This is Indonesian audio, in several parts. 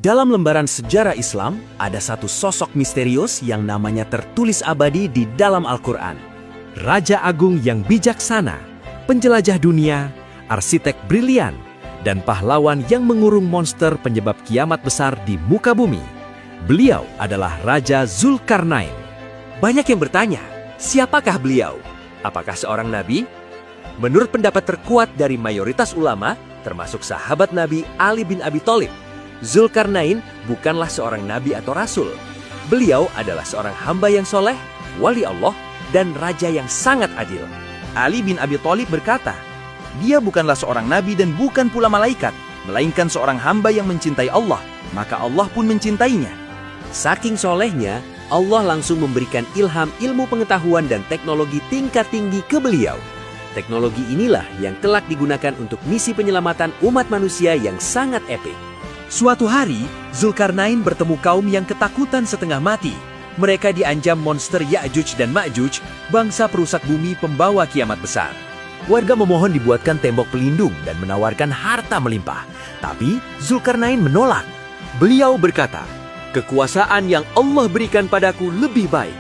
Dalam lembaran sejarah Islam, ada satu sosok misterius yang namanya tertulis abadi di dalam Al-Quran. Raja agung yang bijaksana, penjelajah dunia, arsitek brilian, dan pahlawan yang mengurung monster penyebab kiamat besar di muka bumi. Beliau adalah Raja Zulkarnain. Banyak yang bertanya, siapakah beliau? Apakah seorang nabi? Menurut pendapat terkuat dari mayoritas ulama, termasuk sahabat Nabi Ali bin Abi Thalib, Zulkarnain bukanlah seorang nabi atau rasul. Beliau adalah seorang hamba yang soleh, wali Allah, dan raja yang sangat adil. Ali bin Abi Thalib berkata, dia bukanlah seorang nabi dan bukan pula malaikat, melainkan seorang hamba yang mencintai Allah, maka Allah pun mencintainya. Saking solehnya, Allah langsung memberikan ilham ilmu pengetahuan dan teknologi tingkat tinggi ke beliau. Teknologi inilah yang kelak digunakan untuk misi penyelamatan umat manusia yang sangat epik. Suatu hari, Zulkarnain bertemu kaum yang ketakutan setengah mati. Mereka diancam monster Ya'juj dan Ma'juj, bangsa perusak bumi pembawa kiamat besar. Warga memohon dibuatkan tembok pelindung dan menawarkan harta melimpah. Tapi Zulkarnain menolak. Beliau berkata, "Kekuasaan yang Allah berikan padaku lebih baik.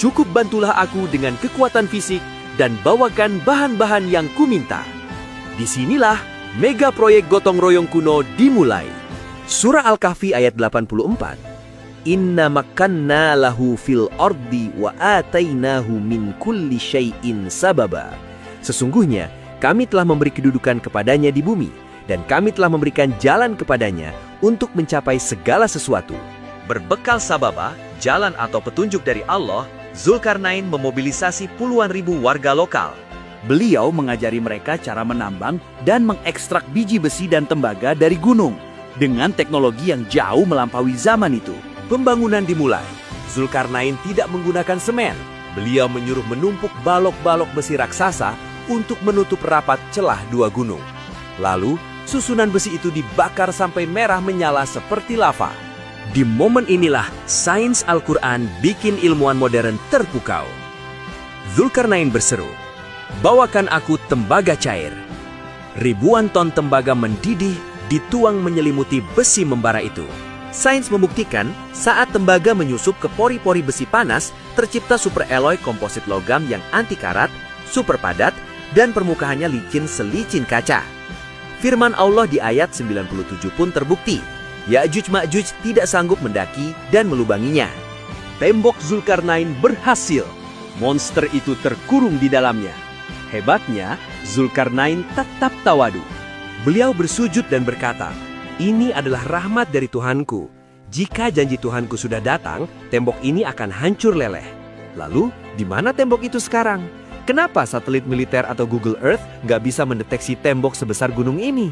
Cukup bantulah aku dengan kekuatan fisik dan bawakan bahan-bahan yang kuminta." Disinilah mega proyek gotong royong kuno dimulai. Surah Al-Kahfi ayat 84. Inna makanna lahu fil ardi wa atainahu min kulli syai'in sababa. Sesungguhnya kami telah memberi kedudukan kepadanya di bumi, dan kami telah memberikan jalan kepadanya untuk mencapai segala sesuatu. Berbekal sababa, jalan atau petunjuk dari Allah, Zulkarnain memobilisasi puluhan ribu warga lokal. Beliau mengajari mereka cara menambang dan mengekstrak biji besi dan tembaga dari gunung dengan teknologi yang jauh melampaui zaman itu. Pembangunan dimulai. Zulkarnain tidak menggunakan semen. Beliau menyuruh menumpuk balok-balok besi raksasa untuk menutup rapat celah dua gunung. Lalu, susunan besi itu dibakar sampai merah menyala seperti lava. Di momen inilah sains Al-Quran bikin ilmuwan modern terpukau. Zulkarnain berseru, "Bawakan aku tembaga cair." Ribuan ton tembaga mendidih dituang menyelimuti besi membara itu. Sains membuktikan saat tembaga menyusup ke pori-pori besi panas, tercipta superalloy komposit logam yang anti karat, super padat, dan permukaannya licin selicin kaca. Firman Allah di ayat 97 pun terbukti. Ya'juj Ma'juj tidak sanggup mendaki dan melubanginya. Tembok Zulkarnain berhasil. Monster itu terkurung di dalamnya. Hebatnya, Zulkarnain tetap tawadu. Beliau bersujud dan berkata, "Ini adalah rahmat dari Tuhanku. Jika janji Tuhanku sudah datang, tembok ini akan hancur leleh." Lalu, di mana tembok itu sekarang? Kenapa satelit militer atau Google Earth nggak bisa mendeteksi tembok sebesar gunung ini?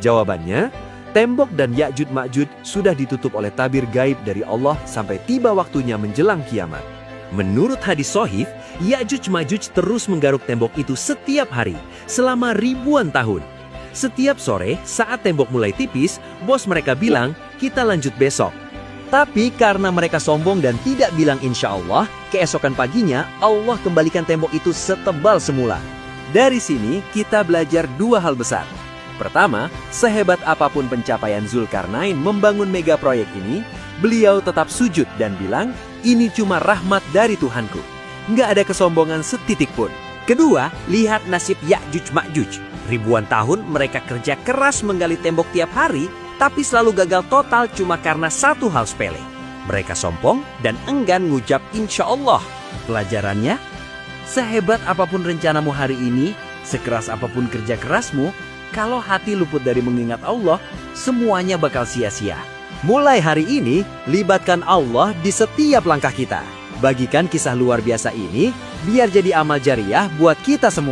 Jawabannya, tembok dan Ya'juj Ma'juj sudah ditutup oleh tabir gaib dari Allah sampai tiba waktunya menjelang kiamat. Menurut hadis sahih, Ya'juj Ma'juj terus menggaruk tembok itu setiap hari, selama ribuan tahun. Setiap sore, saat tembok mulai tipis, bos mereka bilang, "Kita lanjut besok." Tapi karena mereka sombong dan tidak bilang insya Allah, keesokan paginya Allah kembalikan tembok itu setebal semula. Dari sini kita belajar dua hal besar. Pertama, sehebat apapun pencapaian Zulkarnain membangun mega proyek ini, beliau tetap sujud dan bilang, "Ini cuma rahmat dari Tuhanku." Nggak ada kesombongan setitik pun. Kedua, lihat nasib Ya'juj Ma'juj. Ribuan tahun mereka kerja keras menggali tembok tiap hari, tapi selalu gagal total cuma karena satu hal sepele. Mereka sombong dan enggan ngucap insya Allah. Pelajarannya, sehebat apapun rencanamu hari ini, sekeras apapun kerja kerasmu, kalau hati luput dari mengingat Allah, semuanya bakal sia-sia. Mulai hari ini, libatkan Allah di setiap langkah kita. Bagikan kisah luar biasa ini, biar jadi amal jariah buat kita semua.